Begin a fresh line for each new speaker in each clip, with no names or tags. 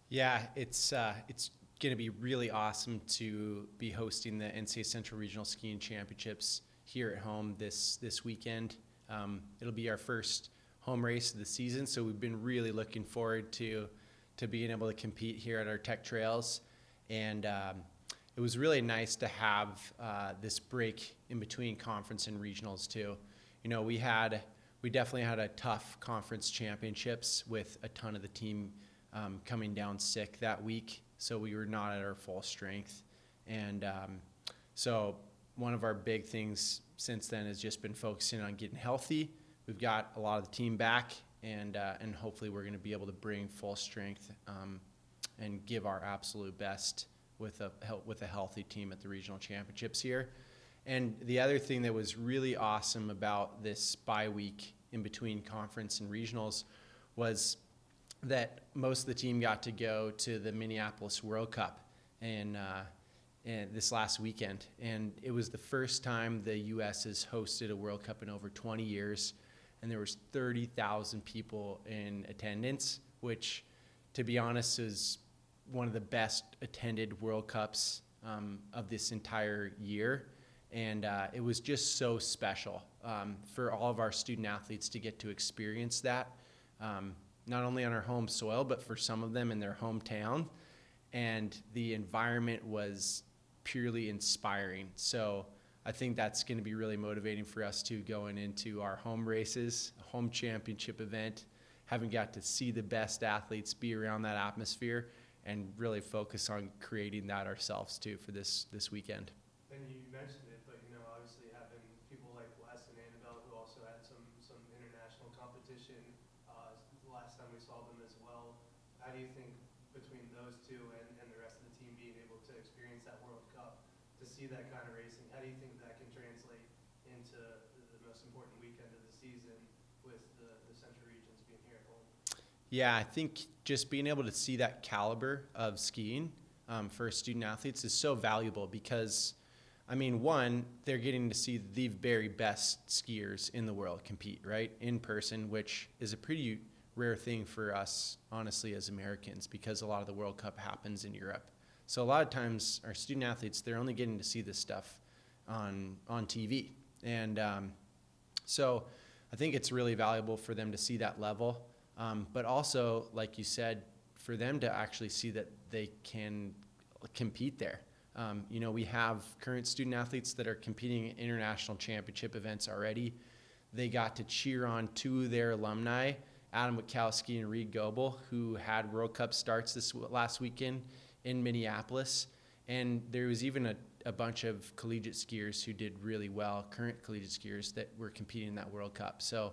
Yeah, it's going to be really awesome to be hosting the NCAA Central Regional Skiing Championships here at home this weekend. It'll be our first home race of the season, so we've been really looking forward to being able to compete here at our Tech Trails, and it was really nice to have this break in between conference and regionals too. You know, we definitely had a tough conference championships with a ton of the team coming down sick that week, so we were not at our full strength. And so one of our big things since then has just been focusing on getting healthy. We've got a lot of the team back, and hopefully we're going to be able to bring full strength and give our absolute best with a healthy team at the regional championships here. And the other thing that was really awesome about this bye week in between conference and regionals was that most of the team got to go to the Minneapolis World Cup and this last weekend. And it was the first time the U.S. has hosted a World Cup in over 20 years. And there was 30,000 people in attendance, which, to be honest, is one of the best attended World Cups of this entire year. And it was just so special for all of our student athletes to get to experience that. Not only on our home soil, but for some of them in their hometown. And the environment was purely inspiring. So I think that's going to be really motivating for us too, going into our home races, home championship event, having got to see the best athletes be around that atmosphere and really focus on creating that ourselves too for this weekend.
And you mentioned it, but obviously having people like Wes and Annabelle who also had some international competition last time we saw them as well. How do you think between those two and the rest of the team being able to experience that World Cup, to see that kind of racing, how do you think that can translate into the most important weekend of the season with the Central Regions being here at home?
Yeah, I think just being able to see that caliber of skiing for student athletes is so valuable because, I mean, one, they're getting to see the very best skiers in the world compete, right, in person, which is a pretty rare thing for us, honestly, as Americans, because a lot of the World Cup happens in Europe. So a lot of times our student athletes, they're only getting to see this stuff on TV. And so I think it's really valuable for them to see that level. But also, like you said, for them to actually see that they can compete there. We have current student athletes that are competing in international championship events already. They got to cheer on two of their alumni, Adam Witkowski and Reed Goebel, who had World Cup starts this last weekend in Minneapolis. And there was even a bunch of collegiate skiers who did really well, current collegiate skiers that were competing in that World Cup. So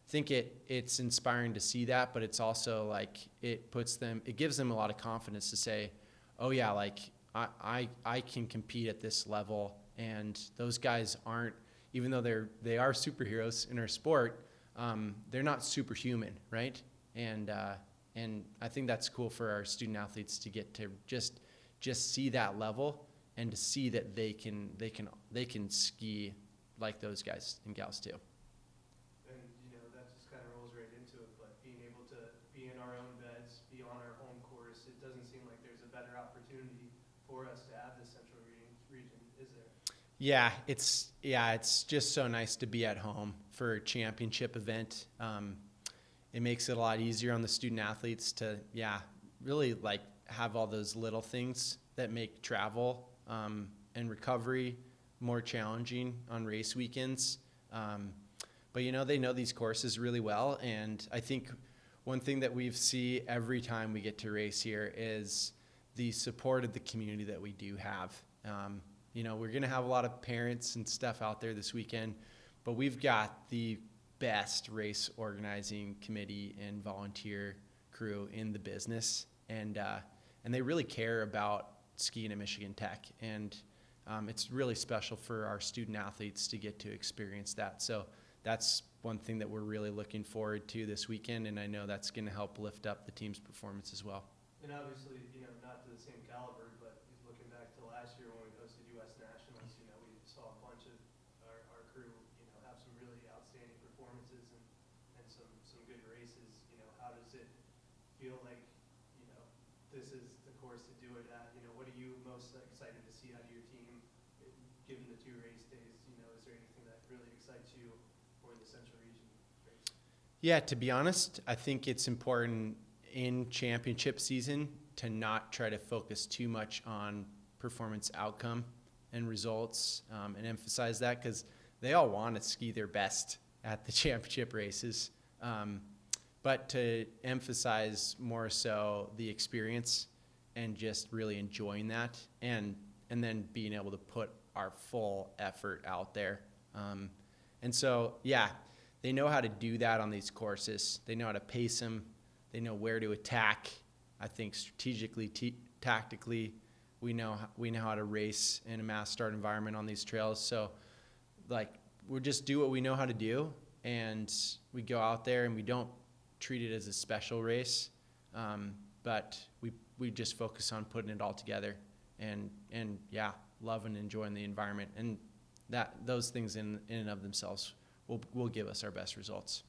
I think it's inspiring to see that, but it's also like it gives them a lot of confidence to say, oh yeah, like I can compete at this level, and those guys aren't, even though they are superheroes in our sport, they're not superhuman, right? And I think that's cool for our student athletes to get to just see that level and to see that they can ski like those guys and gals too.
And that just kind of rolls right into it. But being able to be in our own beds, be on our home course, it doesn't seem like there's a better opportunity for us to have this Central region, is there?
Yeah, it's just so nice to be at home for a championship event. It makes it a lot easier on the student athletes to, really like have all those little things that make travel and recovery more challenging on race weekends. But they know these courses really well, and I think one thing that we see every time we get to race here is the support of the community that we do have. We're going to have a lot of parents and stuff out there this weekend, but we've got the best race organizing committee and volunteer crew in the business, and they really care about skiing at Michigan Tech, and it's really special for our student athletes to get to experience that. So that's one thing that we're really looking forward to this weekend, and I know that's going to help lift up the team's performance as well.
And obviously, not to the same caliber, but looking back to last year when we hosted U.S. Nationals, we saw a bunch of our crew, have some really outstanding performances and some good races. How does it feel like, this most excited to see out of your team, given the 2 race days? You know, is there anything that really excites you for the Central Region race?
Yeah, to be honest, I think it's important in championship season to not try to focus too much on performance outcome and results, and emphasize that, because they all want to ski their best at the championship races. But to emphasize more so the experience and just really enjoying that, and then being able to put our full effort out there. And so, yeah, they know how to do that on these courses. They know how to pace them. They know where to attack. I think strategically, tactically, we know how to race in a mass start environment on these trails. So, like, we just do what we know how to do, and we go out there and we don't treat it as a special race, but we just focus on putting it all together, and yeah, love and enjoying the environment, and those things in and of themselves will give us our best results.